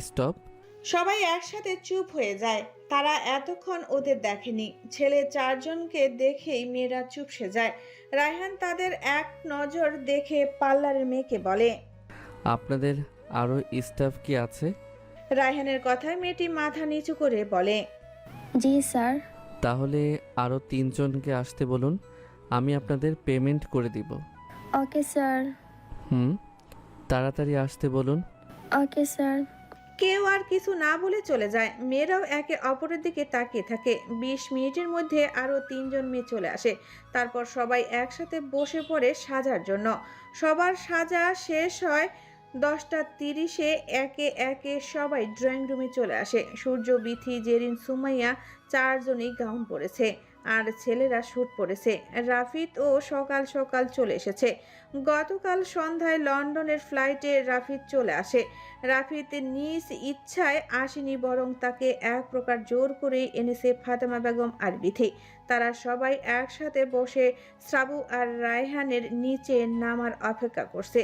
Stop. সবাই একসাথে চুপ হয়ে যায়। তারা এতক্ষণ ওদের দেখেনি। ছেলে চারজনকে দেখেই মেয়েরা চুপসে যায়। রায়হান তাদের এক নজর দেখে পার্লারের মেয়েকে বলে। আপনাদের আরও স্টাফ কি আছে? রায়হানের কথায় মেয়েটি মাথা নিচু করে বলে, জি স্যার। তাহলে আরও 3জনকে আসতে বলুন, আমি আপনাদের পেমেন্ট করে দিব। Okay sir. হুম, তাড়াতাড়ি আসতে বলুন। Okay sir. কেউ আর কিছু না বলে চলে যায়। মেয়েরাও একে অপরের দিকে তাকিয়ে থাকে। 20 মিনিটের মধ্যে আরো 3জন মেয়ে চলে আসে। তারপর সবাই একসাথে বসে পড়ে সাজার জন্য। সবার সাজা শেষ হয় 10টা 30-এ। একে একে সবাই ড্রয়িং রুমে চলে আসে। সূর্য, বিথি, জেরিন, সুমাইয়া চারজনই গাউন পরেছে আর ছেলেরা স্যুট পরেছে। রাফিদও সকাল সকাল চলে এসেছে। গতকাল সন্ধ্যায় লন্ডনের ফ্লাইটে রাফিদ চলে আসে। রাফিদ নিজ ইচ্ছায় আসেনি, বরং তাকে এক প্রকার জোর করে এনেছে ফাতেমা বেগম আর বিথি। তারা সবাই একসাথে বসে শ্রাবু আর রায়হানের নিচে নামার অপেক্ষা করছে।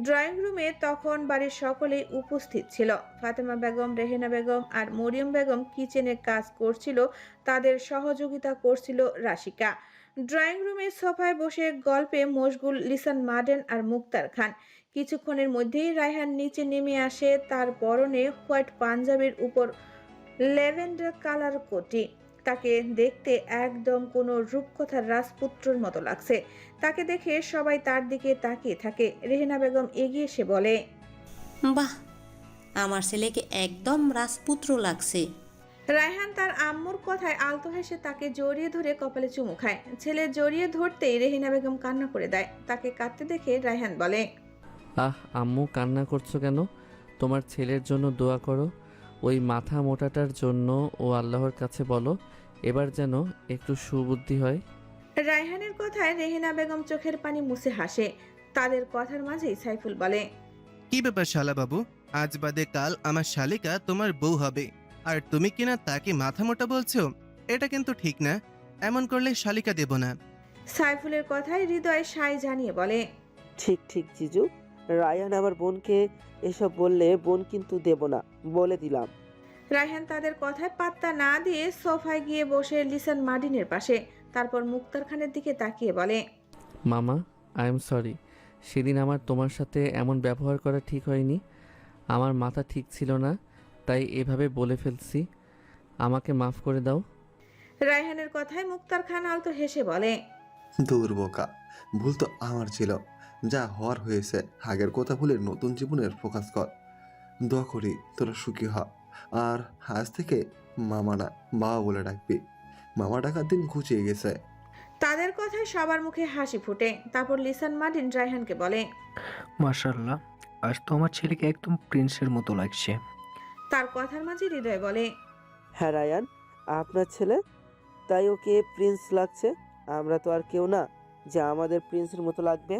ড্রয়িং রুমে তখন বাড়ির সকলেই উপস্থিত ছিল। ফাতেমা বেগম, রেহেনা বেগম আর মরিয়ম বেগম কিচেনে কাজ করছিল। তাদের সহযোগিতা করছিল রাশিকা। ড্রয়িং রুমের সোফায় বসে গল্পে মশগুল লিসান মার্ডেন আর মুক্তার খান। কিছুক্ষণের মধ্যেই রায়হান নিচে নেমে আসে। তার পরনে হোয়াইট পাঞ্জাবির উপর ল্যাভেন্ডার কালার কোটি। তাকে দেখতে একদম কোনো রূপকথার রাজপুত্রর মতো লাগছে। তাকে দেখে সবাই তার দিকে তাকিয়ে থাকে। রেহেনা বেগম এগিয়ে এসে বলে, বাহ, আমার ছেলেকে একদম রাজপুত্র লাগছে। রায়হান তার আম্মুর কথায় আলতো হেসে তাকে জড়িয়ে ধরে কপালে চুমু খায়। ছেলে জড়িয়ে ধরতেই রেহেনা বেগম কান্না করে দেয়। তাকে কাঁদতে দেখে রায়হান বলে, আহ আম্মু, কান্না করছো কেন? তোমার ছেলের জন্য দোয়া করো। ওই মাথা মোটাটার জন্য ও আল্লাহর কাছে বলো এবার যেন একটু সুবুদ্ধি হয়। রায়হানের কথায় রেহেনা বেগম চোখের পানি মুছে হাসে। তাদের কথার মাঝেই সাইফুল বলে, কি ব্যাপার শালা বাবু, আজ বাদে কাল আমার শালিকা তোমার বউ হবে, আর তুমি কিনা তাকে মাথা মোটা বলছো? এটা কিন্তু ঠিক না। এমন করলে শালিকা দেব না। সাইফুলের কথায় হৃদয় সায় জানিয়ে বলে, ঠিক ঠিক জিজু, রায়ান আমার বোনকে এসব বললে বোন কিন্তু দেব না, বলে দিলাম। রায়হান তাদের কথায় পাত্তা না দিয়ে সোফায় গিয়ে বসে লিসান মার্ডিনের পাশে। তারপর মুক্তার খানের দিকে তাকিয়ে বলে, মামা, আই এম সরি। সেদিন আমার তোমার সাথে এমন ব্যবহার করা ঠিক হয়নি। আমার মাথা ঠিক ছিল না, তাই এভাবে বলে ফেলছি। আমাকে মাফ করে দাও। রায়হানের কথায় মুক্তার খান আলতো হেসে বলে, দূর বোকা, ভুল তো আমার ছিল। যা হওয়ার হয়েছে, আগের কথা ভুলে নতুন জীবনের ফোকাস কর। দোয়া করি তোরা সুখী হ। আর আজ থেকে মামা না, বাবা বলে ডাকবি। মামা ডাকার দিন ঘুচিয়ে গেছে। তাদের কথায় সবার মুখে হাসি ফুটে। তারপর লিসান মার্ডিন রায়হানকে বলে, মাশাআল্লাহ, আজ তো আমার ছেলেকে একদম প্রিন্সের মতো লাগছে। তার কথার মাঝে হৃদয় বলে, হ্যাঁ রায়ান, আপনার ছেলে, তাই ওকে প্রিন্স লাগছে। আমরা তো আর কেউ না যে আমাদের প্রিন্সের মতো লাগবে।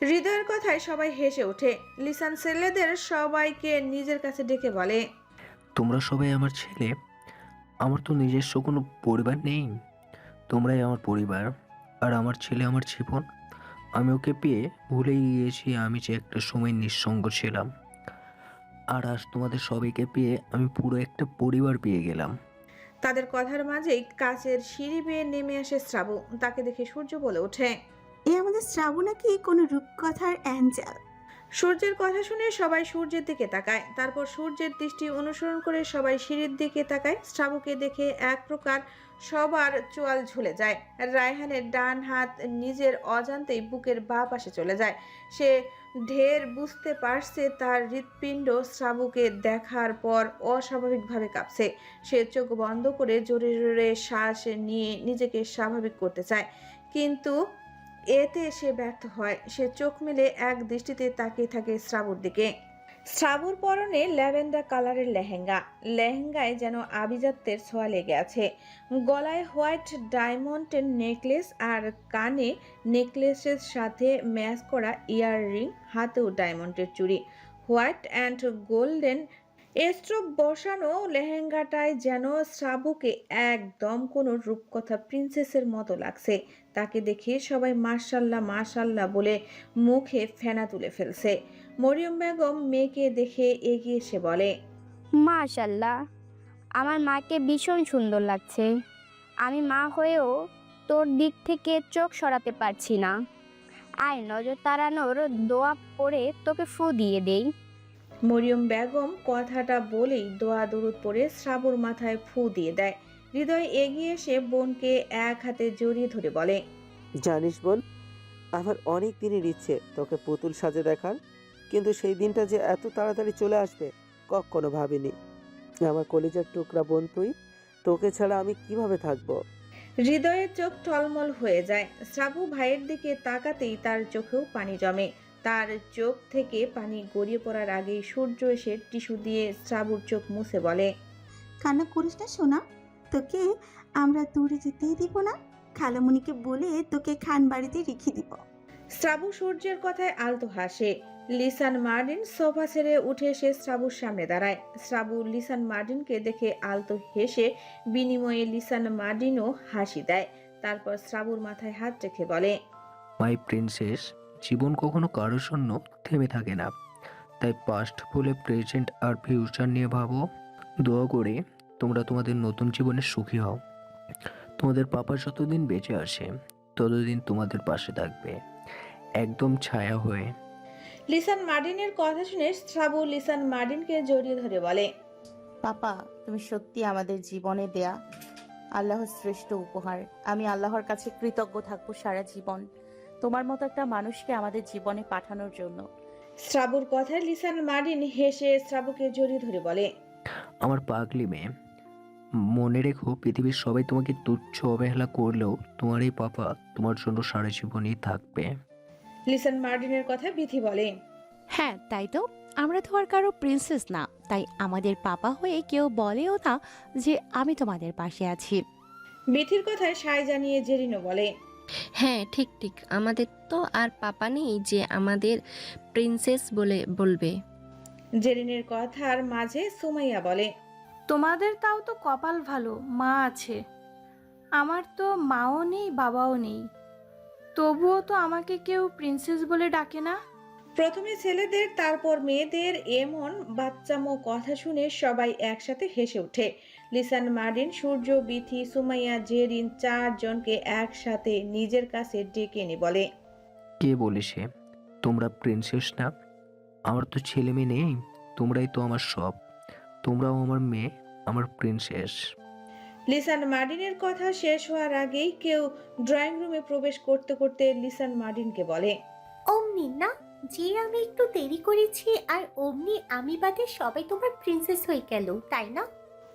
হৃদয়ের কথায় সবাই হেসে ওঠে। লিসান ছেলেদের সবাইকে নিজের কাছে ডেকে বলে, তোমরা সবাই আমার ছেলে। আমার তো নিজস্ব কোনো পরিবার নেই, তোমরাই আমার পরিবার। আর আমার ছেলে আমার জীবন। আমি ওকে পেয়ে ভুলেই গিয়েছি আমি যে একটা সময় নিঃসঙ্গ ছিলাম। আর আজ তোমাদের সবাইকে পেয়ে আমি পুরো একটা পরিবার পেয়ে গেলাম। তাদের কথার মাঝেই কাচের সিঁড়ি বেয়ে নেমে আসে শ্রাবু। তাকে দেখে সূর্য বলে ওঠে, এ আমাদের শ্রাবণ নাকি কোনো রূপকথার অ্যাঞ্জেল। সূর্যের কথা শুনে সবাই সূর্যের দিকে তাকায়। তারপর সূর্যের দৃষ্টি অনুসরণ করে সবাই সিঁড়ির দিকে তাকায়। শ্রাবুকে দেখে এক প্রকার সবার চোয়াল ঝুলে যায়। রায়হানের ডান হাত নিজের অজান্তেই বুকের বাঁ পাশে চলে যায়। সে ঢের বুঝতে পারছে তার হৃৎপিণ্ড শ্রাবুকে দেখার পর অস্বাভাবিকভাবে কাঁপছে। সে চোখ বন্ধ করে জোরে জোরে শ্বাস নিয়ে নিজেকে স্বাভাবিক করতে চায়, কিন্তু এতে সে ব্যর্থ হয়। সে চোখ মেলে এক দৃষ্টিতে তাকিয়ে থাকে শ্রাবুর দিকে। শ্রাবুর পরনে ল্যাভেন্ডার কালারের লেহেঙ্গা। লেহেঙ্গায় যেন আভিজাত্যের ছোঁয়া লেগে আছে। গলায় হোয়াইট ডায়মন্ডের নেকলেস আর কানে নেকলেসের সাথে ম্যাচ করা ইয়াররিং, হাতেও ডায়মন্ডের চুড়ি। হোয়াইট অ্যান্ড গোল্ডেন স্ট্রোক বসানো লেহেঙ্গাটায় যেন শ্রাবুকে একদম কোনো রূপকথা প্রিন্সেসের মতো লাগছে। তাকে দেখে সবাই মাশাল্লাহ মাশাল্লাহ বলে মুখে ফেনা তুলে ফেলছে। মরিয়ম বেগম মেয়েকে দেখে এগিয়ে এসে বলে, মাশাল্লাহ, আমার মাকে ভীষণ সুন্দর লাগছে। আমি মা হয়েও তোর দিক থেকে চোখ সরাতে পারছি না। আয় নজর তাড়ানোর দোয়া পড়ে তোকে ফু দিয়ে দেই। মরিয়ম বেগম কথাটা বলেই দোয়া দরুদ পড়ে শ্রাবুর মাথায় ফু দিয়ে দেয়। হৃদয় এগিয়ে এসে বোনকে এক হাতে জড়িয়ে ধরে বলে, জানিস বোন, আমার অনেক দিনের ইচ্ছে তোকে পুতুল সাজে দেখার, কিন্তু সেই দিনটা যে এত তাড়াতাড়ি চলে আসবে কখনো ভাবিনি। আমার কলিজার টুকরা বোন তুই, তোকে ছাড়া আমি কিভাবে থাকবো? হৃদয়ের চোখ টলমল হয়ে যায়। শ্রাবু ভাইয়ের দিকে তাকাতেই তার চোখেও পানি জমে। তার চোখ থেকে পানি গড়িয়ে পড়ার আগেই সূর্য এসে টিস্যু দিয়ে শ্রাবুর চোখ মুছে বলে, কান্না করিস না সোনা, তোকে আমরা দূরে যেতেই দিব না। খালামণিকে বলে তোকে খান বাড়িতে রেখে দিব। শ্রাবু সূর্যের কথায় আলতো হাসে। লিসান মার্টিন সোফা ছেড়ে উঠে এসে শ্রাবুর সামনে দাঁড়ায়। শ্রাবু লিসান মার্টিনকে দেখে আলতো হেসে বিনিময়ে লিসান মার্টিনও হাসি দেয়। তারপর শ্রাবুর মাথায় হাত রেখে বলে, মাই প্রিন্সেস, জীবন কখনো কারোর জন্য থেমে থাকে না। তাই পাস্ট বলে প্রেজেন্ট আর ফিউচার নিয়ে ভাবো। দোয়া করে তোমরা তোমাদের নতুন জীবনে সুখী হও। তোমাদের পাপা যতদিন বেঁচে আসে ততদিন তোমাদের পাশে থাকবে, একদম ছায়া হয়ে। লিসান মার্টিনের কথা শুনে শ্রাবু লিসান মার্টিনকে জড়িয়ে ধরে বলে, পাপা, তুমি সত্যি আমাদের জীবনে দেয়া আল্লাহর শ্রেষ্ঠ উপহার। আমি আল্লাহর কাছে কৃতজ্ঞ থাকবো সারা জীবন তোমার মতো একটা মানুষকে আমাদের জীবনে পাঠানোর জন্য। শ্রাবুর কথায় লিসান মার্টিন হেসে শ্রাবুকে জড়িয়ে ধরে বলে, আমার পাগলি মেয়ে, মনে রেখো পৃথিবীর সবাই তোমাকে তুচ্ছ অবহেলা করলেও তোমার এই পাপা তোমার জন্য সারা জীবনই থাকবে। লিসান মার্টিনের কথা বিথি বলে, হ্যাঁ তাই তো, আমরা তো আর কারো প্রিন্সেস না, তাই আমাদের পাপা হয়ে কেউ বলেও না যে আমি তোমাদের পাশে আছি। বিথির কথায় সায় জানিয়ে জেরিনও বলে, হ্যাঁ ঠিক ঠিক, আমাদের তো আর পাপা নেই যে আমাদের প্রিন্সেস বলে বলবে। জেরিনের কথার মাঝে সুমাইয়া বলে, তোমাদের তাও তো কপাল ভালো, মা আছে। আমার তো মাও নেই বাবাও নেই, তবুও তো আমাকে কেউ প্রিন্সেস বলে ডাকে না। প্রথমে ছেলেদের তারপর মেয়েদের এমন বাচ্চামো কথা শুনে সবাই একসাথে হেসে ওঠে। লিসান মার্টিন, সূর্য, বিথি, সুমাইয়া, জেরিন চারজনকে একসাথে নিজের কাছে ডেকে এনে বলে, কে বলেছে তোমরা প্রিন্সেস না? আমার তো ছেলে মেয়ে নেই, তোমরাই তো আমার সব। তোমরাও আমার মেয়ে, আমার প্রিন্সেস। লিসান মার্টিনের কথা শেষ হওয়ার আগেই কেউ ড্রয়িং রুমে প্রবেশ করতে করতে লিসান মার্টিনকে বলে, অমনি না, যে আমি একটু দেরি করেছি আর অমনি আমি বাদে সবাই তোমার প্রিন্সেস হয়ে গেল, তাই না?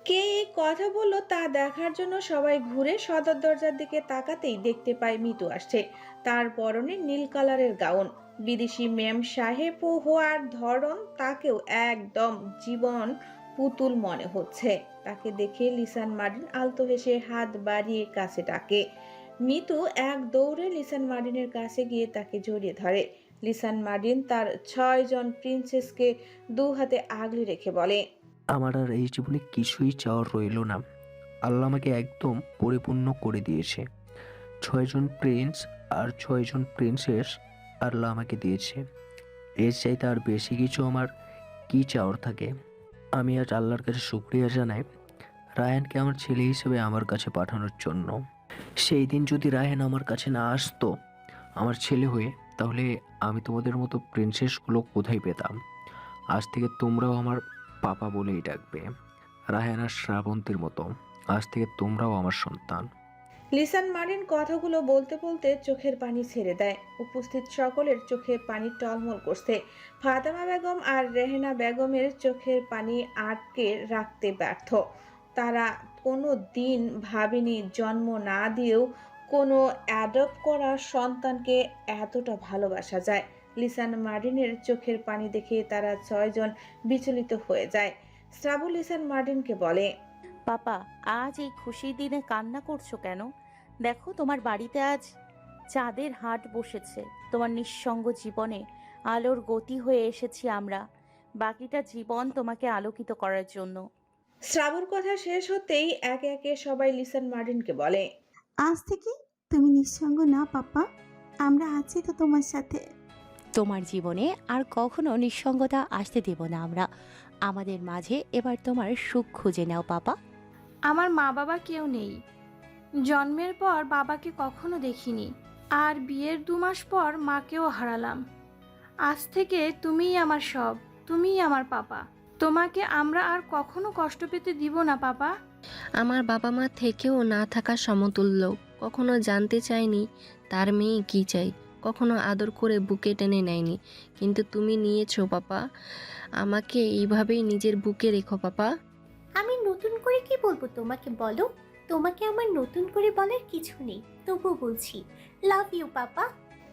কে এই কথা বলল তা দেখার জন্য সবাই ঘুরে সদর দরজার দিকে তাকাতেই দেখতে পায় মিতু আসছে। তার পরনে নীল কালারের গাউন। বিদেশি মেম সাহেব হওয়ার ধরন তাকেও একদম জীবন পুতুল মনে হচ্ছে। তাকে দেখে লিসান মার্টিন আলতো হেসে হাত বাড়িয়ে কাছে ডাকে। মিতু এক দৌড়ে লিসান মার্টিনের কাছে গিয়ে তাকে জড়িয়ে ধরে। লিসান মার্টিন তার 6 জন প্রিন্সেসকে দু হাতে আগলে রেখে বলে, আমার আর এই জীবনে কিছুই চাওয়ার রইল না। আল্লাহ আমাকে একদম পরিপূর্ণ করে দিয়েছে। 6 জন প্রিন্স আর 6 জন প্রিন্সেস আল্লাহ আমাকে দিয়েছে। এর চাইতে আর বেশি কিছু আমার কি চাওয়ার থাকে? আমি আজ আল্লাহর কাছে শুকরিয়া জানাই রায়ানকে আমার ছেলে হিসেবে আমার কাছে পাঠানোর জন্য। সেই দিন যদি রায়ান আমার কাছে না আসতো আমার ছেলে হয়ে, তাহলে আমি তোমাদের মতো প্রিন্সেসগুলো কোথায় পেতাম? আজ থেকে তোমরাও আমার পাপা বলেই ডাকবে, রায়ান আর শ্রাবন্তীর মতো। আজ থেকে তোমরাও আমার সন্তান। লিসান মার্টিন কথাগুলো বলতে বলতে চোখের পানি ছেড়ে দেয়। উপস্থিত সকলের চোখে পানি টলমল করছে। ফাতেমা বেগম আর রেহেনা বেগমের চোখের পানি আটকে রাখতে ব্যর্থ। তারা কোনো দিন ভাবেনি জন্ম না দিয়েও কোনো অ্যাডপ্ট করা সন্তানকে এতটা ভালোবাসা যায়। লিসান মার্টিনের চোখের পানি দেখে তারা 6 জন বিচলিত হয়ে যায়। শ্রাবু লিসান মার্টিনকে বলে, পাপা, আজ এই খুশির দিনে কান্না করছো কেন? দেখো তোমার বাড়িতে আজ চাঁদের হাট বসেছে। তোমার নিঃসঙ্গ জীবনে আলোর গতি হয়ে এসেছি আমরা, বাকিটা জীবন তোমাকে আলোকিত করার জন্য। শ্রাবুর কথা শেষ হতেই একে একে সবাই লিসান মার্টিনকে বলে, আজ থেকে তুমি নিঃসঙ্গ না পাপা, আমরা আছি তো তোমার সাথে। তোমার জীবনে আর কখনো নিঃসঙ্গতা আসতে দেব না আমরা। আমাদের মাঝে এবার তোমার সুখ খুঁজে নাও পাপা। আমার মা বাবা কেউ নেই। জন্মের পর বাবাকে কখনো দেখিনি, আর বিয়ের 2 মাস পর মাকেও হারালাম। আজ থেকে তুমিই আমার সব, তুমিই আমার পাপা। তোমাকে আমরা আর কখনো কষ্ট পেতে দিব না পাপা। আমার বাবা মা থেকেও না থাকা সমতুল্য। কখনো জানতে চাইনি তার মেয়ে কি চাই, কখনো আদর করে বুকে টেনে নেয়নি, কিন্তু তুমি নিয়েছো পাপা। আমাকে এইভাবেই নিজের বুকে রেখো পাপা। আমি নতুন করে কি বলবো তোমাকে বলো? তোমাকে আমার নতুন করে বলার কিছু নেই, তবুও বলছি লাভ ইউ পাপা।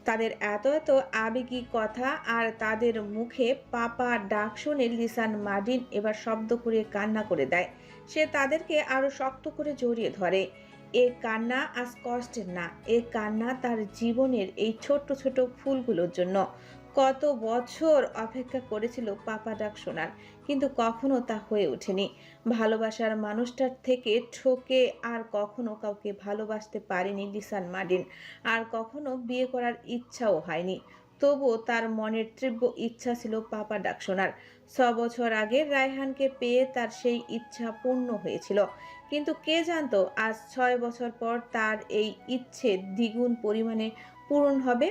তাদের এত এত আবেগী কথা আর তাদের মুখে পাপা ডাক শুনে লিসান মার্টিন এবার শব্দ করে কান্না করে দেয়। সে তাদেরকে আরো শক্ত করে জড়িয়ে ধরে। এ কান্না আজ কষ্টের না, এ কান্না তার জীবনের এই ছোট্ট ছোট ফুলগুলোর জন্য। কত বছর অপেক্ষা করেছিল পাপা ডাক শোনার, কিন্তু কখনো তা হয়ে ওঠেনি। ভালোবাসার মানুষটার থেকে ঠকে আর কখনো কাউকে ভালোবাসতে পারেনি লিসান মার্টিন, আর কখনো বিয়ে করার ইচ্ছাও হয়নি। তবুও তার মনের তীব্র ইচ্ছা ছিল পাপা ডাক শোনার। 6 বছর আগে রায়হানকে পেয়ে তার সেই ইচ্ছা পূর্ণ হয়েছিল, কিন্তু কে জানতো আজ 6 বছর পর তার এই ইচ্ছে দ্বিগুণ পরিমাণে পূরণ হবে।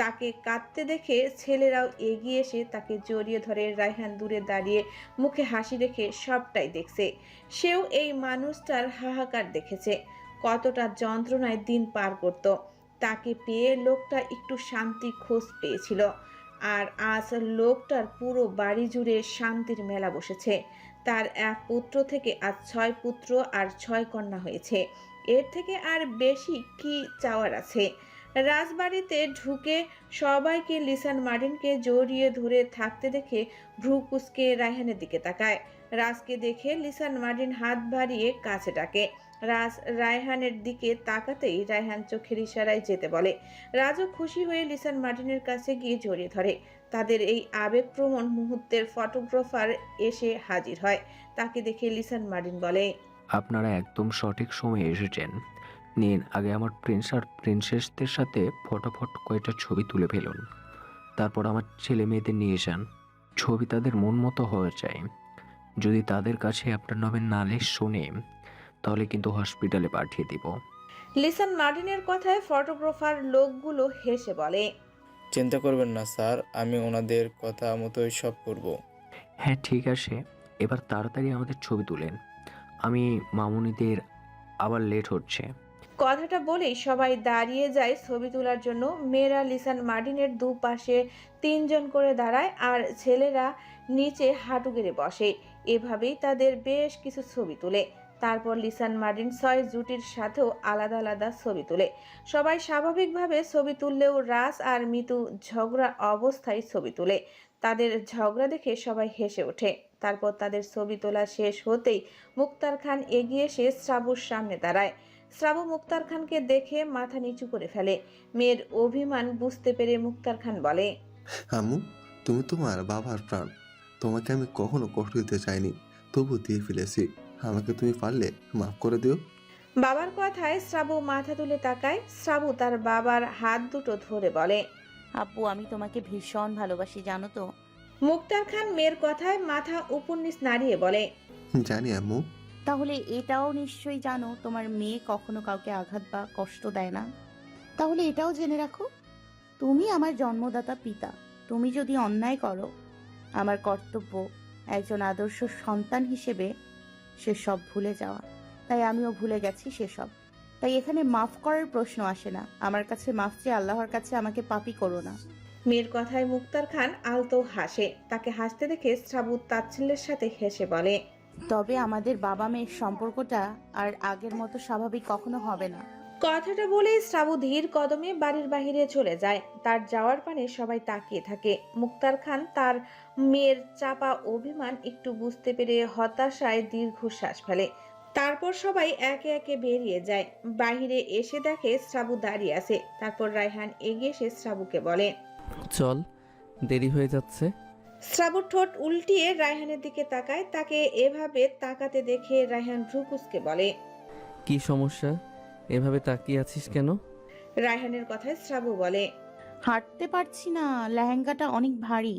তাকে কাঁদতে দেখে ছেলেরাও এগিয়ে এসে তাকে জড়িয়ে ধরে। রায়হান দূরে দাঁড়িয়ে মুখে হাসি রেখে সবটাই দেখছে। সেও এই মানুষটার হাহাকার দেখেছে, কতটা যন্ত্রণায় দিন পার করত। তাকে পেয়ে লোকটা একটু শান্তি খোঁজ পেয়েছিল, আর আজ লোকটার পুরো বাড়ি জুড়ে শান্তির মেলা বসেছে। তার 1 পুত্র থেকে আজ 6 পুত্র আর 6 কন্যা হয়েছে। এর থেকে আর বেশি কি চাওয়ার আছে? রাজবাড়িতে ঢুকে সবাইকে লিসান মার্টিনকে জড়িয়ে ধরে থাকতে দেখে ভ্রু কুঁচকে রায়হানের দিকে তাকায়। রাজকে দেখে লিসান মার্টিন হাত বাড়িয়ে কাছে ডাকে। রাজ রায়হানের দিকে তাকাতেই রায়হান চোখের ইশারায় যেতে বলে। রাজও খুশি হয়ে লিসান মার্টিনের কাছে গিয়ে জড়িয়ে ধরে। তাদের এই আবেগপ্রবণ মুহূর্তের ফটোগ্রাফার এসে হাজির হয়। তাকে দেখে লিসান মার্টিন বলে, আপনারা একদম সঠিক সময়ে এসেছেন। নিন, আগে আমার প্রিন্স আর প্রিন্সেসদের সাথে ফটাফট কয়েকটা ছবি তুলে ফেলুন। তারপর আমার ছেলে মেয়েদের নিয়ে যান। ছবি তাদের মন মতো হওয়া চাই। যদি তাদের কাছে আপনার নামের নালিশ শোনে, তাহলে কিন্তু হসপিটালে পাঠিয়ে দিব। লিসান মার্টিনের কথায় ফটোগ্রাফার লোকগুলো হেসে বলে, চিন্তা করবেন না স্যার, আমি ওনাদের কথা মতোই সব করব। হ্যাঁ ঠিক আছে, এবার তাড়াতাড়ি আমাদের ছবি তুলেন। আমি মামুনিদের আবার লেট হচ্ছে। কথাটা বলেই সবাই দাঁড়িয়ে যায় ছবি তোলার জন্য। মেয়েরা লিসান মার্টিনের দুপাশে 3 জন করে দাঁড়ায়, আর ছেলেরা নিচে হাঁটু গেড়ে বসে। এভাবেই তাদের বেশ কিছু ছবি তোলে। তারপর লিসান মার্টিন 6 জুটির সাথেও আলাদা আলাদা ছবি তোলে। সবাই স্বাভাবিকভাবে ছবি তুললেও রাজ আর মিতু ঝগড়া অবস্থায় ছবি তোলে। তাদের ঝগড়া দেখে সবাই হেসে ওঠে। তারপর তাদের ছবি তোলা শেষ হতেই মুক্তার খান এগিয়ে এসে শ্রাবুর সামনে দাঁড়ায়। শ্রাবু মুক্তার খানকে দেখে মাথা নিচু করে ফেলে। মেয়ের অভিমান বুঝতে পেরে মুক্তার খান বলে, আম্মু, তুমি তোমার বাবার প্রাণ। তোমাকে আমি কখনো কষ্ট দিতে চাইনি, তবু দিয়ে ফেলেছি। আমাকে তুমি পারলে মাফ করে দিও। বাবার কথায় শ্রাবু মাথা তুলে তাকায়। শ্রাবু তার বাবার হাত দুটো ধরে বলে, আব্বু, আমি তোমাকে ভীষণ ভালোবাসি জানো তো। মুক্তার খান মেয়ের কথায় মাথা উপর নিচ নাড়িয়ে বলে, জানি আম্মু। তাহলে এটাও নিশ্চয়ই জানো তোমার মেয়ে কখনো কাউকে আঘাত বা কষ্ট দেয় না। তাহলে এটাও জেনে রাখো, তুমি আমার জন্মদাতা পিতা। তুমি যদি অন্যায় করো, আমার কর্তব্য একজন আদর্শ সন্তান হিসেবে সেসব ভুলে যাওয়া। তাই আমিও ভুলে গেছি সেসব। তাই এখানে মাফ করার প্রশ্ন আসে না। আমার কাছে মাফ চেয়ে আল্লাহর কাছে আমাকে পাপী করো না। মেয়ের কথায় মুক্তার খান আলতো হাসে। তাকে হাসতে দেখে শ্রাবু তাচ্ছিল্যের সাথে হেসে বলে, তবে আমাদের বাবা মেয়ের সম্পর্কটা আর আগের মতো স্বাভাবিক কখনো হবে না। কথাটা বলেই শ্রাবু ধীর কদমে বাড়ির বাহিরে চলে যায়। তার যাওয়ার পানে সবাই তাকিয়ে থাকে। মুক্তার খান তার মেয়ের চাপা অভিমান একটু বুঝতে পেরে হতাশায় দীর্ঘশ্বাস ফেলে। তারপর সবাই একে একে বেরিয়ে যায়। বাহিরে এসে দেখে শ্রাবু দাঁড়িয়ে আছে। তারপর রায়হান এগিয়ে এসে শ্রাবুকে বলে, চল, দেরি হয়ে যাচ্ছে। শ্রাবুর ঠোঁট উল্টিয়ে রায়হানের দিকে তাকায়। তাকে এভাবে তাকাতে দেখে রায়হান ভ্রু কুঁচকে বলে, কি সমস্যা? এভাবে তাকিয়ে আছিস কেন? রায়হানের কথায় শ্রাবু বলে, হাঁটতে পারছি না, লেহেঙ্গাটা অনেক ভারী।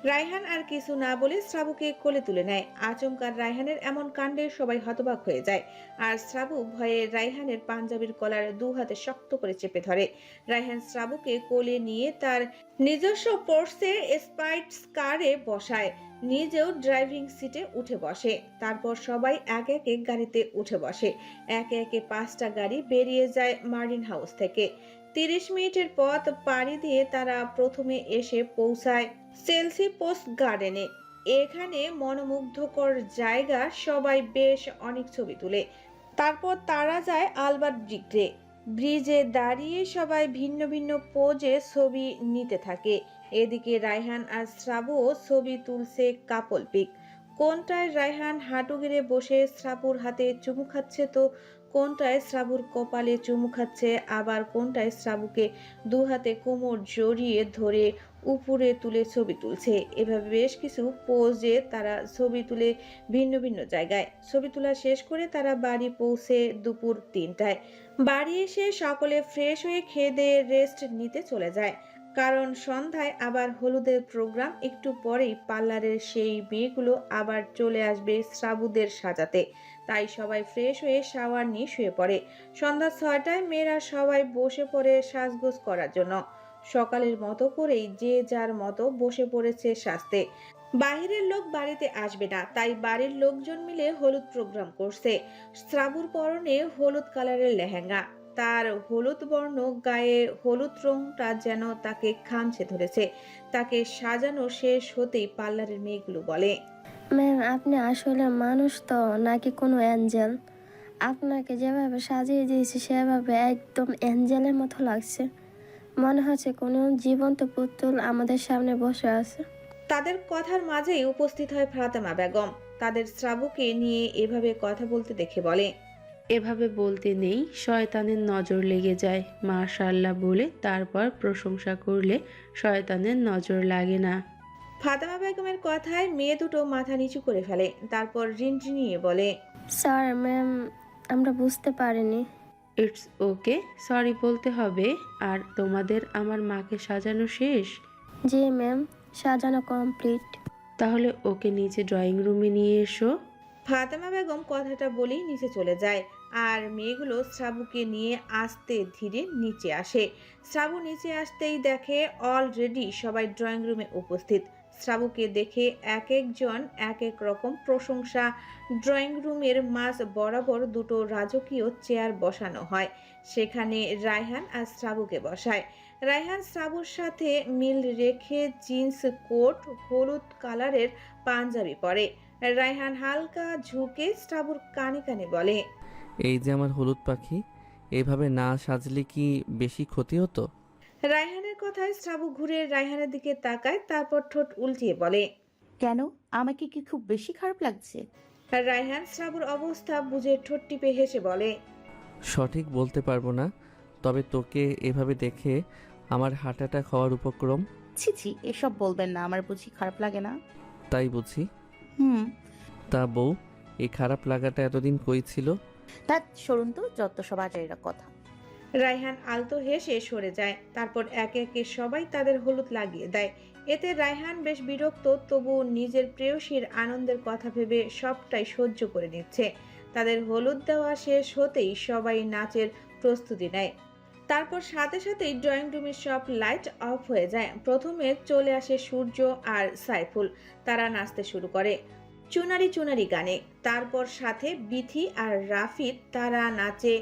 রায়হান আর কিছু না বলে শ্রাবুকে কোলে তুলে নেয়। আচমকা রায়হানের এমন কাণ্ডে সবাই হতবাক হয়ে যায়। আর শ্রাবু ভয়ে রায়হানের পাঞ্জাবির কলার দু হাতে শক্ত করে চেপে ধরে। রায়হান শ্রাবুকে কোলে নিয়ে তার নিজস্ব পোর্সের স্পাইটস কারে বসায়, নিজেও ড্রাইভিং সিটে উঠে বসে। তারপর সবাই একে একে গাড়িতে উঠে বসে। একে একে 5টা গাড়ি বেরিয়ে যায় মার্টিন হাউস থেকে। 30 মিনিটের পথ পাড়ি দিয়ে তারা প্রথমে এসে পৌঁছায় চেলসি পোস্ট গার্ডেনে। এখানে মনোমুগ্ধকর জায়গা, সবাই বেশ অনেক ছবি তুলে। তারপর তারা যায় আলবার্ট ব্রিজে দাঁড়িয়ে সবাই ভিন্ন ভিন্ন পোজে ছবি নিতে থাকে। এদিকে রায়হান আর শ্রাবুও ছবি তুলছে কাপল পিক। কোনটায় রায়হান হাঁটু গেড়ে বসে শ্রাবুর হাতে চুমু খাচ্ছে, তো কোনটায় শ্রাবুর কপালে চুমু খাচ্ছে, আবার কোনটায় শ্রাবুকে দু হাতে কোমর জড়িয়ে ধরে উপরে তুলে ছবি তুলছে। এভাবে বেশ কিছু পোজে তারা ছবি তুলে ভিন্ন ভিন্ন জায়গায়। ছবি তোলা শেষ করে তারা বাড়ি পৌঁছে দুপুর 3টায়। বাড়ি এসে সকলে ফ্রেশ হয়ে খেয়ে দিয়ে রেস্ট নিতে চলে যায়, কারণ সন্ধ্যায় আবার হলুদের প্রোগ্রাম। একটু পরেই পার্লারের সেই মেয়েগুলো আবার চলে আসবে শ্রাবুদের সাজাতে। তাই সবাই ফ্রেশ হয়ে শাওয়ার নিয়ে শুয়ে পড়ে। সন্ধ্যা 6টায় মেয়েরা সবাই বসে পড়ে সাজগোজ করার জন্য। সকালের মতো করেই যে যার মতো বসে পড়েছে সাজতে। বাহিরের লোক বাড়িতে আসবে না, তাই বাড়ির লোকজন মিলে হলুদ প্রোগ্রাম করছে। শ্রাবুর পরনে হলুদ কালারের লেহেঙ্গা, তার হলুদ বর্ণ গায়ে হলুদ রংটা যেন তাকে খামছে ধরেছে। তাকে সাজানো শেষ হতেই পার্লারের মেয়েগুলো বলে, ম্যাম আপনি আসলে মানুষ তো নাকি কোনো অ্যাঞ্জেল? আপনাকে যেভাবে সাজিয়ে দিয়েছি সেভাবে একদম অ্যাঞ্জেলের মতো লাগছে। মনে হচ্ছে কোনো জীবন্ত পুতুল আমাদের সামনে বসে আছে। তাদের কথার মাঝেই উপস্থিত হয় ফাতেমা বেগম। তাদের শ্রাবুকে নিয়ে এভাবে কথা বলতে দেখে বলে, এভাবে বলতে নেই, শয়তানের নজর লেগে যায়। মাশাআল্লাহ বলে তারপর প্রশংসা করলে শয়তানের নজর লাগে না। ফাতেমা বেগমের কথায় মেয়ে দুটো মাথা নিচু করে ফেলে। তারপর রিনরিনিয়ে বলে, স্যার ম্যাম আমরা বুঝতে পারিনি। ইটস ওকে, সরি বলতে হবে। আর তোমাদের আমার মাকে সাজানো শেষ? জি ম্যাম, সাজানো কমপ্লিট। তাহলে ওকে নিচে ড্রয়িং রুমে নিয়ে এসো। ফাতেমা বেগম কথাটা বলেই নিচে চলে যায়। আর মেয়েগুলো শ্রাবুকে নিয়ে আস্তে ধীরে নিচে আসে। শ্রাবু নিচে আসতেই দেখে অলরেডি সবাই ড্রয়িং রুমে উপস্থিত। শ্রাবুকে দেখে এক একজন এক এক রকম প্রশংসা। ড্রয়িং রুমের মাঝ বরাবর দুটো রাজকীয় চেয়ার বসানো হয়, সেখানে রায়হান আর শ্রাবুকে বসায়। রায়হান শ্রাবুর সাথে মিল রেখে জিন্স কোট, হলুদ কালারের পাঞ্জাবি পরে। রায়হান হালকা ঝুঁকে শ্রাবুর কানে কানে বলে, এই যে আমার হলুদ পাখি, এইভাবে না সাজলে কি বেশি ক্ষতি হতো? রায়হানের কথায় শ্রাবু ঘুরে রায়হানের দিকে তাকায়, তারপর ঠোঁট উল্টিয়ে বলে, কেন, আমাকে কি খুব বেশি খারাপ লাগছে? রায়হান শ্রাবুর অবস্থা বুঝে ঠোঁট টিপে হেসে বলে, সঠিক বলতে পারবো না, তবে তোকে এভাবে দেখে আমার হার্ট অ্যাটাক হওয়ার উপক্রম। ছি ছি, এসব বলবেন না, আমার বুঝি খারাপ লাগে না? তাই বুঝি। তা বউ, এই খারাপ লাগাটা এতদিন কই ছিল? তা সরুন তো, যত সব আজাইরা কথা। রায়হান আলতো হেসে সরে যায়। তারপর একে একে সবাই তাদের হলুদ লাগিয়ে দেয়। এতে রায়হান বেশ বিরক্ত, তবু নিজের প্রেয়সীর আনন্দের কথা ভেবে সবটাই সহ্য করে নিচ্ছে। তাদের হলুদ দেওয়া শেষ হতেই সবাই নাচের প্রস্তুতি নেয়। তারপর সাথে সাথেই ড্রয়িং রুমের সব লাইট অফ হয়ে যায়। প্রথমে চলে আসে সূর্য আর সাইফুল। তারা নাচতে শুরু করে চুনারি চুনারি গানে। তারপর সাথে বিথি আর রাফিদ, তারা নাচে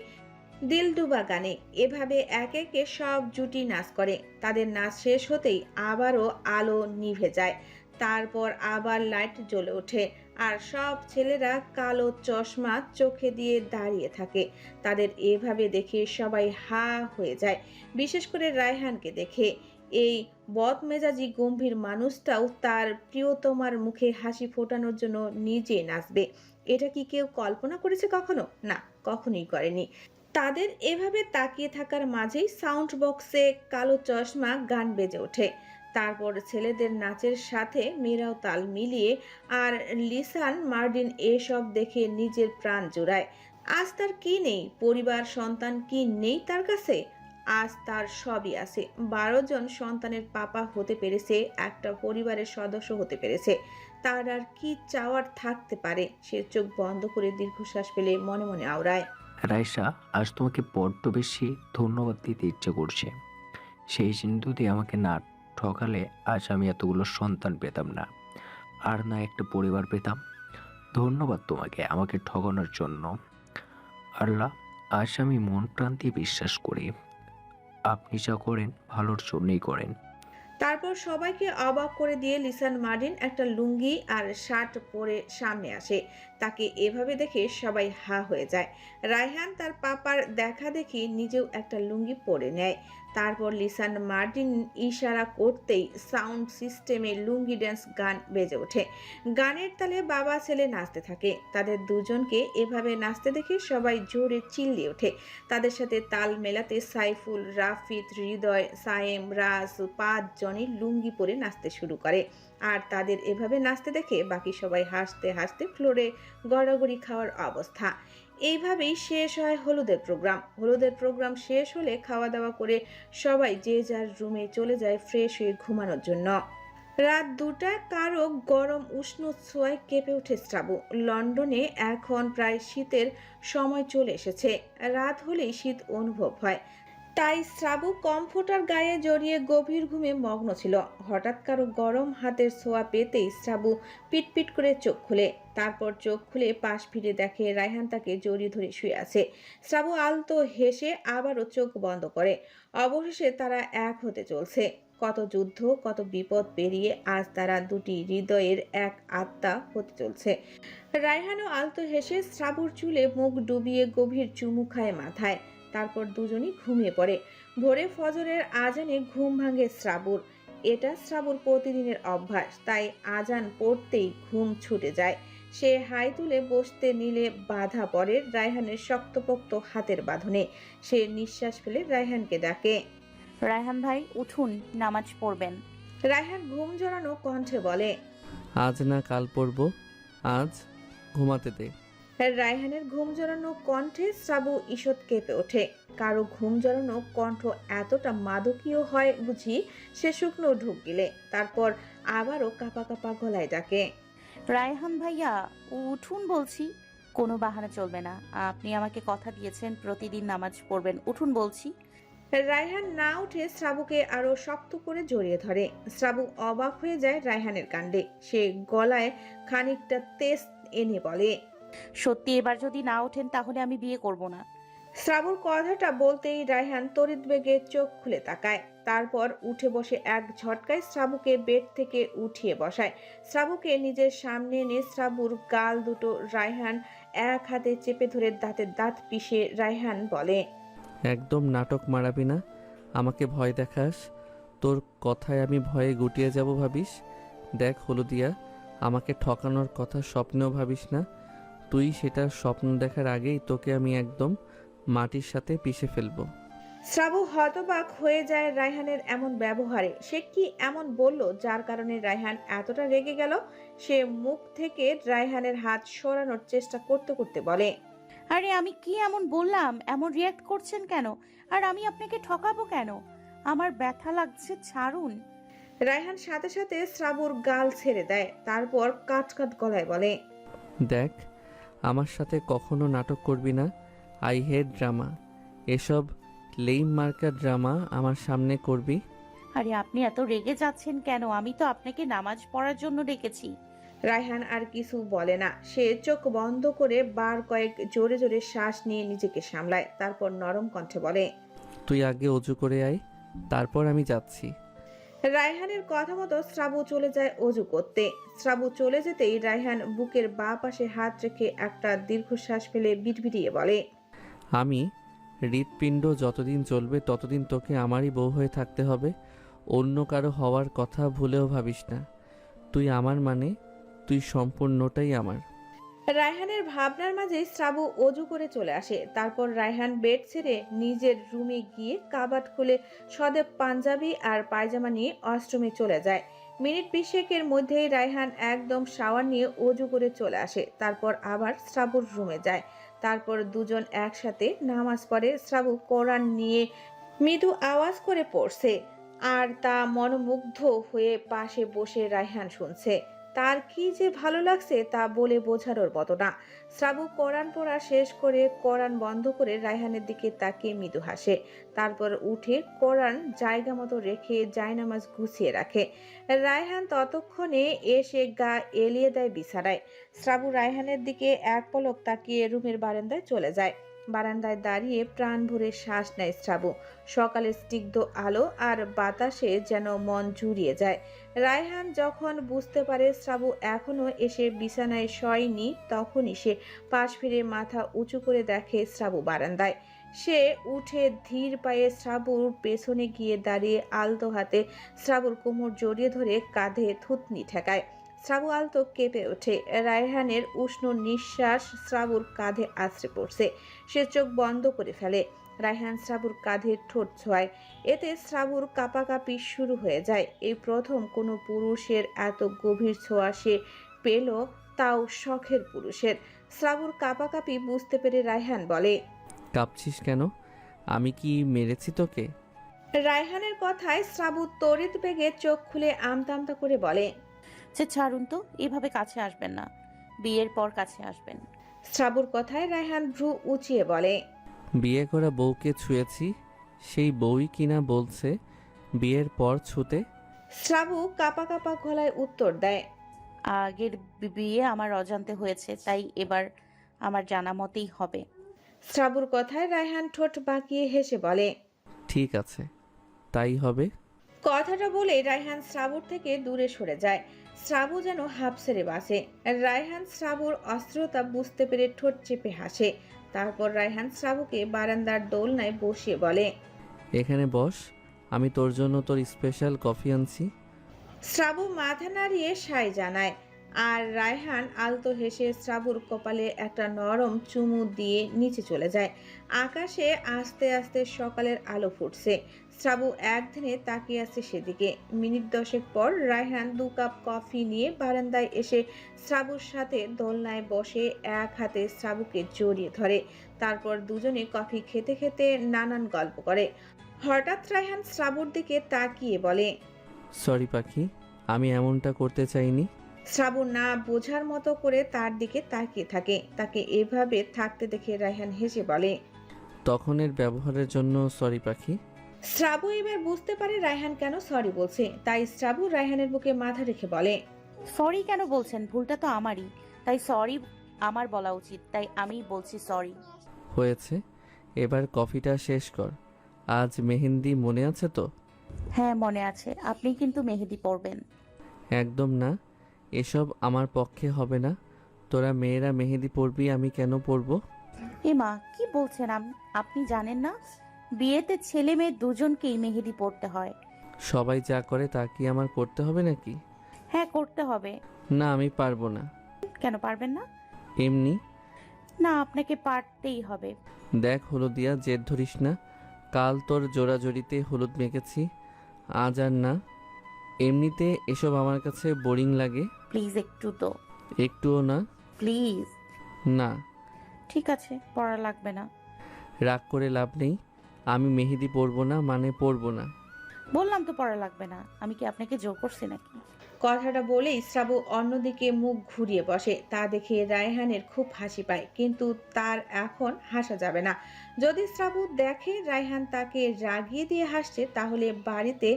দিলডুবা গানে। এভাবে একে একে সব জুটি নাচ করে। তাদের নাচ শেষ হতেই আবারও আলো নিভে যায়। তারপর আবার লাইট জ্বলে ওঠে আর সব ছেলেরা কালো চশমা চোখে দিয়ে দাঁড়িয়ে থাকে। তাদের এভাবে দেখে সবাই হা হয়ে যায়, বিশেষ করে রায়হানকে দেখে। এই বদমেজাজি গম্ভীর মানুষটাও তার প্রিয়তমার মুখে হাসি ফোটানোর জন্য নিজে নাচবে। এটা কি কেউ কল্পনা করেছে কখনো? না, কখনোই করেনি। তাদের এভাবে তাকিয়ে থাকার মাঝেই সাউন্ড বক্সে কালো চশমা গান বেজে ওঠে। তারপর ছেলেদের নাচের সাথে মেয়েরাও তাল মিলিয়ে। আর লিসান মার্টিন এসব দেখে নিজের প্রাণ জোড়ায়। আজ তার কি নেই, পরিবার সন্তান কি নেই তার কাছে? আজ তার সবই আছে। 12 জন সন্তানের পাপা হতে পেরেছে, একটা পরিবারের সদস্য হতে পেরেছে। তার আর কি চাওয়ার থাকতে পারে? সে চোখ বন্ধ করে দীর্ঘশ্বাস ফেলে মনে মনে আওড়ায়। রাইসা, আজ তোমাকে বড্ড বেশি ধন্যবাদ দিতে ইচ্ছে করছে। সেই সিন্ধু দিয়ে আমাকে না ঠকালে আজ আমি এতগুলো সন্তান পেতাম না, আর না একটা পরিবার পেতাম। ধন্যবাদ তোমাকে আমাকে ঠকানোর জন্য। আল্লাহ, আজ আমি মন প্রাণ দিয়ে বিশ্বাস করি আপনি যা করেন ভালোর জন্যই করেন। তারপর সবাইকে অবাক করে দিয়ে লিসান মার্টিন একটা লুঙ্গি আর শার্ট পরে সামনে আসে। তাকে এভাবে দেখে সবাই হা হয়ে যায়। রায়হান তার পাপার দেখা দেখি নিজেও একটা লুঙ্গি পরে নেয়। তারপর লিসান মার্টিন ইশারা করতেই সাউন্ড সিস্টেমে লুঙ্গি ড্যান্স গান বেজে ওঠে। গানের তালে বাবা ছেলে নাচতে থাকে। তাদের দুজনকে এভাবে নাচতে দেখে সবাই জোরে চিল্লিয়ে ওঠে। তাদের সাথে তাল মেলাতে সাইফুল, রাফিদ, হৃদয়, সায়েম, রাজ 5 জনই লুঙ্গি পরে নাচতে শুরু করে। আর তাদের এভাবে নাচতে দেখে বাকি সবাই হাসতে হাসতে ফ্লোরে গড়াগড়ি খাওয়ার অবস্থা। এইভাবেই শেষ হয় হলুদের প্রোগ্রাম। হলুদের প্রোগ্রাম শেষ হলে খাওয়া দাওয়া করে সবাই যে যার রুমে চলে যায় ফ্রেশ হয়ে ঘুমানোর জন্য। রাত 2টায় কারো গরম উষ্ণ ছোঁয়ায় কেঁপে ওঠে শ্রাবু। লন্ডনে এখন প্রায় শীতের সময় চলে এসেছে। রাত হলেই শীত অনুভব হয়। তাই শ্রাবু কমফোর্টার গায়ে জড়িয়ে গভীর ঘুমে মগ্ন ছিল। হঠাৎ কারো গরম হাতের ছোঁয়া পেতেই শ্রাবু পিটপিট করে চোখ খুলে। তারপর চোখ খুলে পাশ ফিরে দেখে রায়হান তাকে জড়িয়ে ধরে শুয়ে আছে। শ্রাবু আলতো হেসে আবারও চোখ বন্ধ করে। অবশেষে তারা এক হতে চলছে। কত যুদ্ধ, কত বিপদ পেরিয়ে আজ তারা দুটি হৃদয়ের এক আত্মা হতে চলছে। রায়হানও আলতো হেসে শ্রাবুর চুলে মুখ ডুবিয়ে গভীর চুমু খায় মাথায়। তারপর দুজনই ঘুমিয়ে পড়ে। ভোরে ফজরের আজানে ঘুম ভাঙে শ্রাবুর। এটা শ্রাবুর প্রতিদিনের অভ্যাস, তাই আজান পড়তেই ঘুম ছুটে যায়। সে হাই তুলে বসতে নিলে বাধা পড়ে রায়হানের শক্তপোক্ত হাতের বাঁধনে। সে নিঃশ্বাস ফেলে রায়হানকে ডাকে। রায়হান ভাই উঠুন, নামাজ পড়বেন। রায়হান ঘুম জড়ানো কণ্ঠে বলে, আজ না কাল পড়ব, আজ ঘুমাতে দে। রায়হানের ঘুম জড়ানো কণ্ঠে শ্রাবু ঈষৎ কেঁপে ওঠে। কারো ঘুম জড়ানো কণ্ঠ এতটা মাদকীয় হয় বুঝি? সে শুকনো ঢুক গিলে তারপর আবারও কাঁপা কাঁপা গলায় ডাকে, রায়হান ভাইয়া উঠুন বলছি। কোনো বাহানা চলবে না। আপনি আমাকে কথা দিয়েছেন প্রতিদিন নামাজ পড়বেন। উঠুন বলছি। রায়হান না উঠে শ্রাবুকে আরো শক্ত করে জড়িয়ে ধরে। শ্রাবু অবাক হয়ে যায় রায়হানের কাণ্ডে। সে গলায় খানিকটা তেজ এনে বলে, সত্যি এবার যদি না ওঠেন তাহলে আমি বিয়ে করব না। শ্রাবুর কথাটা বলতেই রায়হান তড়িৎ বেগে চোখ খুলে তাকায়। তারপর উঠে বসে এক ঝটকায় শ্রাবুকে বেড থেকে উঠিয়ে বসায়। শ্রাবুকে নিজের সামনে এনে শ্রাবুর গাল দুটো রায়হান এক হাতে চেপে ধরে দাঁতের দাঁত পিষে রায়হান বলে, একদম নাটক মারাবি না, আমাকে ভয় দেখাস। তোর কথায় আমি ভয়ে গুটিয়ে যাব ভাবিস? দেখ হলুদিয়া, আমাকে ঠকানোর কথা স্বপ্নেও ভাবিস না। তুই সেটা স্বপ্ন দেখার আগেই তোকে আমি একদম মাটির সাথে পিষে ফেলবো। শ্রাবু হতবাক হয়ে যায় রায়হানের এমন ব্যবহারে। সে কি এমন বলল যার কারণে রায়হান এতটা রেগে গেল? সে মুখ থেকে রায়হানের হাত সরানোর চেষ্টা করতে করতে বলে, আরে আমি কি এমন বললাম? এমন রিয়াক্ট করছেন কেন? আর আমি আপনাকে ঠকাবো কেন? আমার ব্যথা লাগছে, ছাড়ুন। রায়হান সাথে সাথে শ্রাবুর গাল ছেড়ে দেয়। তারপর কাট কাট গলায় বলে, দেখ, আমার সাথে কখনো নাটক করবি না। I hate drama. এসব লেইম মার্কা ড্রামা আমার সামনে করবি? আরে আপনি এত রেগে যাচ্ছেন কেন? আমি তো আপনাকে নামাজ পড়ার জন্য ডেকেছি। রায়হান আর কিছু বলে না। সে চোখ বন্ধ করে বার কয়েক জোরে জোরে শ্বাস নিয়ে নিজেকে সামলায়। তারপর নরম কণ্ঠে বলে, তুই আগে অজু করে আয়, তারপর আমি যাচ্ছি। রায়হানের কথা মতো শ্রাবু চলে যায় অজু করতে। শ্রাবু চলে যেতেই রায়হান বুকের বাঁ পাশে হাত রেখে একটা দীর্ঘশ্বাস ফেলে বিড়বিড়িয়ে বলে, আমি হৃৎপিণ্ড যতদিন চলবে ততদিন তোকে আমারই বউ হয়ে থাকতে হবে। অন্য কারো হওয়ার কথা ভুলেও ভাবিস না। তুই আমার মানে তুই সম্পূর্ণটাই আমার। রায়হানের ভাবনার মাঝে শ্রাবু অজু করে চলে আসে। তারপর রায়হান বেড ছেড়ে নিজের রুমে গিয়ে কাবাট খুলে সদেব পাঞ্জাবি আর পায়জামা নিয়ে ওয়াশরুমে চলে যায়। মিনিট 20 মধ্যেই রায়হান একদম শাওয়ার নিয়ে অজু করে চলে আসে। তারপর আবার শ্রাবুর রুমে যায়। তারপর দুজন একসাথে নামাজ পড়ে। শ্রাবু কোরআন নিয়ে মৃদু আওয়াজ করে পড়ছে আর তা মনোমুগ্ধ হয়ে পাশে বসে রায়হান শুনছে। তার কি যে ভালো লাগছে তা বলে বোঝানোর মতো না। শ্রাবু কোরআন পড়া শেষ করে কোরআন বন্ধ করে রায়হানের দিকে তাকিয়ে মৃদু হাসে। তারপর উঠে কোরআন জায়গা মতো রেখে জায়নামাজ গুছিয়ে রাখে। রায়হান ততক্ষণে এসে গা এলিয়ে দেয় বিছানায়। শ্রাবু রায়হানের দিকে এক পলক তাকিয়ে রুমের বারান্দায় চলে যায়। বারান্দায় দাঁড়িয়ে প্রাণ ভরে শ্বাস নেয় শ্রাবু। সকালের স্নিগ্ধ আলো আর বাতাসে যেন মন জুড়িয়ে যায়। রায়হান যখন বুঝতে পারে শ্রাবু এখনো এসে বিছানায় শয়নি, তখনই সে পাশ ফিরে মাথা উঁচু করে দেখে শ্রাবু বারান্দায়। সে উঠে ধীর পায়ে শ্রাবুর পেছনে গিয়ে দাঁড়িয়ে আলতো হাতে শ্রাবুর কোমর জড়িয়ে ধরে কাঁধে থুতনি ঠেকায়। শ্রাবু আলতো কেঁপে ওঠে। রায়হানের উষ্ণ নিঃশ্বাস শ্রাবুর কাঁধে আছড়ে পড়ছে। সে চোখ বন্ধ করে ফেলে। রায়হান শ্রাবুর কাঁধে ঠোঁট ছোঁয়। এতে শ্রাবুর কাঁপাকাঁপি শুরু হয়ে যায়। এই প্রথম কোনো পুরুষের এত গভীর ছোঁয়া সে পেল, তাও শখের পুরুষের। শ্রাবুর কাঁপাকাঁপি বুঝতে পেরে রায়হান বলে, কাঁপছিস কেন? আমি কি মেরেছি তোকে? রায়হানের কথায় শ্রাবু তড়িৎ বেগে চোখ খুলে আমতা আমতা করে বলে, সে ছাড়ুন তো, এভাবে কাছে আসবেন না, বিয়ের পর কাছে আসবেন। শ্রাবুর কথায় রায়হান ভ্রু উঁচিয়ে বলে, বিয়ে করা বউকে ছুঁয়েছি, সেই বউই কিনা বলছে বিয়ের পর ছুতে। শ্রাবু কাঁপা কাঁপা গলায় উত্তর দেয়, আগের বিয়ে আমার অজান্তে হয়েছে, তাই এবার আমার জানা মতেই হবে। শ্রাবুর কথায় রায়হান ঠোঁট বাঁকিয়ে হেসে বলে, ঠিক আছে, তাই হবে। কথাটা বলে রায়হান শ্রাবুর থেকে দূরে সরে যায়। শ্রাবু যেন হাঁপ ছেড়ে বাঁচে। রায়হান শ্রাবুর অস্ত্রতা বুঝতে পেরে ঠোঁট চেপে হাসে। তারপর রায়হান শ্রাবুকে বারান্দার দোলনায় বসিয়ে বলে, এখানে বস, আমি তোর জন্য তোর স্পেশাল কফি আনছি। শ্রাবু মাথা নাড়িয়ে সায় জানায়। আর রায়হান আলতো হেসে শ্রাবুর কপালে একটা নরম চুমু দিয়ে নিচে চলে যায়। আকাশে আস্তে আস্তে সকালের আলো ফুটছে। শ্রাবু একদিনে তাকিয়ে আছে সেদিকে। মিনিট 10 পর রায়হান 2 কাপ কফি নিয়ে বারান্দায় এসে শ্রাবুর সাথে দোলনায় বসে এক হাতে শ্রাবুকে জড়িয়ে ধরে। তারপর দুজনে কফি খেতে খেতে নানান গল্প করে। হঠাৎ রায়হান শ্রাবুর দিকে তাকিয়ে বলে, সরি পাখি, আমি এমনটা করতে চাইনি। শ্রাবু না বোঝার মতো করে তার দিকে তাকিয়ে থাকে। তাকে এভাবে থাকতে দেখে রায়হান হেসে বলে, তখনের ব্যবহারের জন্য সরি পাখি। শ্রাবু এবার বুঝতে পারে রায়হান কেন সরি বলছে। তাই শ্রাবু রায়হানের বুকে মাথা রেখে বলে, সরি কেন বলছেন? ভুলটা তো আমারই, তাই সরি আমার বলা উচিত, তাই আমি বলছি সরি। হয়েছে, এবার কফিটা শেষ কর। আজ মেহেন্দি মনে আছে তো? হ্যাঁ মনে আছে। আপনি কিন্তু মেহেদি পরবেন। একদম না, এসব আমার পক্ষে হবে না। তোরা মেয়েরা মেহেদি পরবি, আমি কেন পরবো? মা কি বলছেন? আপনি জানেন না, বিয়েতে ছেলে মেয়ে দুজনকেই মেহেদি পরতে হয়। সবাই যা করে তা কি আমার করতে হবে নাকি? হ্যাঁ করতে হবে। না, আমি পারবো না। কেন পারবেন না? এমনি। না, আপনাকে পারতেই হবে। দেখ হলুদিয়া, জেদ ধরিস না। কাল তোর জোড়াজড়িতে হলুদ মেখেছি, আজ আর না। এমনিতে এসব আমার কাছে বোরিং লাগে। প্লিজ একটু তো। একটুও না। প্লিজ। না। ঠিক আছে, পড়া লাগবে না। রাগ করে লাভ নেই, আমি মেহেদি পরবো না মানে পরবো না। বললাম তো পড়া লাগবে না। আমি কি আপনাকে জোর করছি নাকি? কথাটা বলেই শ্রাবু অন্যদিকে মুখ ঘুরিয়ে বসে। তা দেখে রায়হানের খুব হাসি পায়, কিন্তু তার এখন হাসা যাবে না। যদি শ্রাবু দেখে রায়হান তাকে রাগিয়ে দিয়ে হাসছে, তাহলে বাড়িতে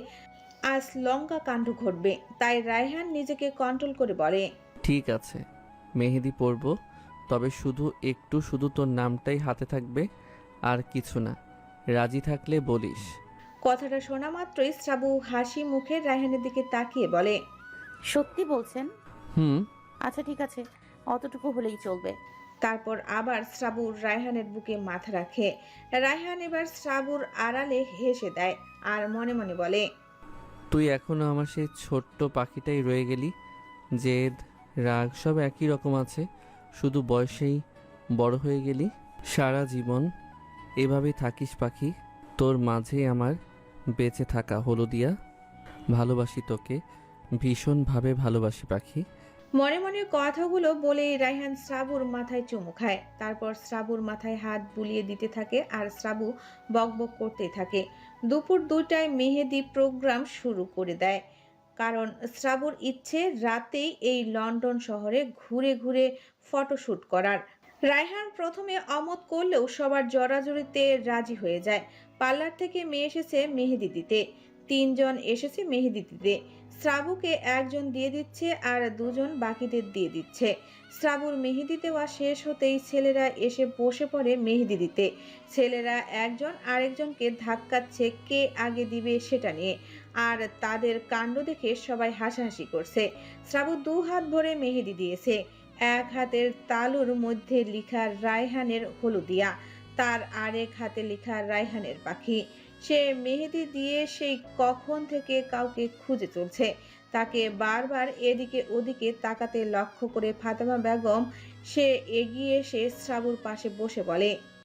আজ লঙ্কা কাণ্ড ঘটবে। তাই রায়হান নিজেকে কন্ট্রোল করে বলে, ঠিক আছে, মেহেদি পরবো, তবে শুধু তোর নামটাই হাতে থাকবে, আর কিছু না। রাজি থাকলে বলিস। কথাটা শোনা মাত্রই শ্রাবু হাসি মুখে রায়হানের দিকে তাকিয়ে বলে, সত্যি বলছেন? হুম। আচ্ছা ঠিক আছে, অতটুকু হলেই চলবে। তারপর আবার শ্রাবু রায়হানের বুকে মাথা রাখে। রায়হান এবার শ্রাবুর আড়ালে হেসে দেয় আর মনে মনে বলে, তুই এখনো আমার সেই ছোট্ট পাখিটাই রয়ে গেলি। জেদ রাগ সব একই রকম আছে, শুধু বয়সেই বড় হয়ে গেলি। সারা জীবন এভাবেই থাকিস পাখি, তোর মাঝেই আমার বেঁচে থাকা হলুদিয়া। ভালোবাসি তোকে, ভীষণভাবে ভালোবাসি পাখি। মনে মনে কথাগুলো বলেই রায়হান শ্রাবুর মাথায় চুমু খায়। তারপর শ্রাবুর মাথায় হাত বুলিয়ে দিতে থাকে আর শ্রাবু বকবক করতে থাকে। দুপুর 2টায় মেহেদি প্রোগ্রাম শুরু করে দেয়, কারণ শ্রাবুর ইচ্ছে রাতেই এই লন্ডন শহরে ঘুরে ঘুরে ফটোশ্যুট করার। রায়হান প্রথমে অমত করলেও সবার জড়াজড়িতে রাজি হয়ে যায়। পার্লার থেকে মেয়ে এসেছে মেহেদি দিতে, 3জন এসেছে মেহেদি দিতে। শ্রাবুকে একজন দিয়ে দিচ্ছে আর 2জন বাকিদের দিয়ে দিচ্ছে। শ্রাবুর মেহেদি দেওয়া শেষ হতেই ছেলেরা এসে বসে পড়ে মেহেদি দিতে। ছেলেরা একজন আরেকজনকে ধাক্কাচ্ছে কে আগে দিবে সেটা নিয়ে, আর তাদের কাণ্ড দেখে সবাই হাসাহাসি করছে। শ্রাবু 2 হাত ভরে মেহেদি দিয়েছে। এক হাতের তালুর মধ্যে লেখা রায়হানের হলুদিয়া, তার আরেক হাতে লেখা রায়হানের পাখি। সে মেহেদি দিয়ে সেই কখন থেকে কাউকে খুঁজে চলছে। তাকে বারবার এদিকে ওদিকে তাকাতে লক্ষ্য করে ফাতেমা বেগম সে এগিয়ে এসে শ্রাবুর পাশে বসে বলে,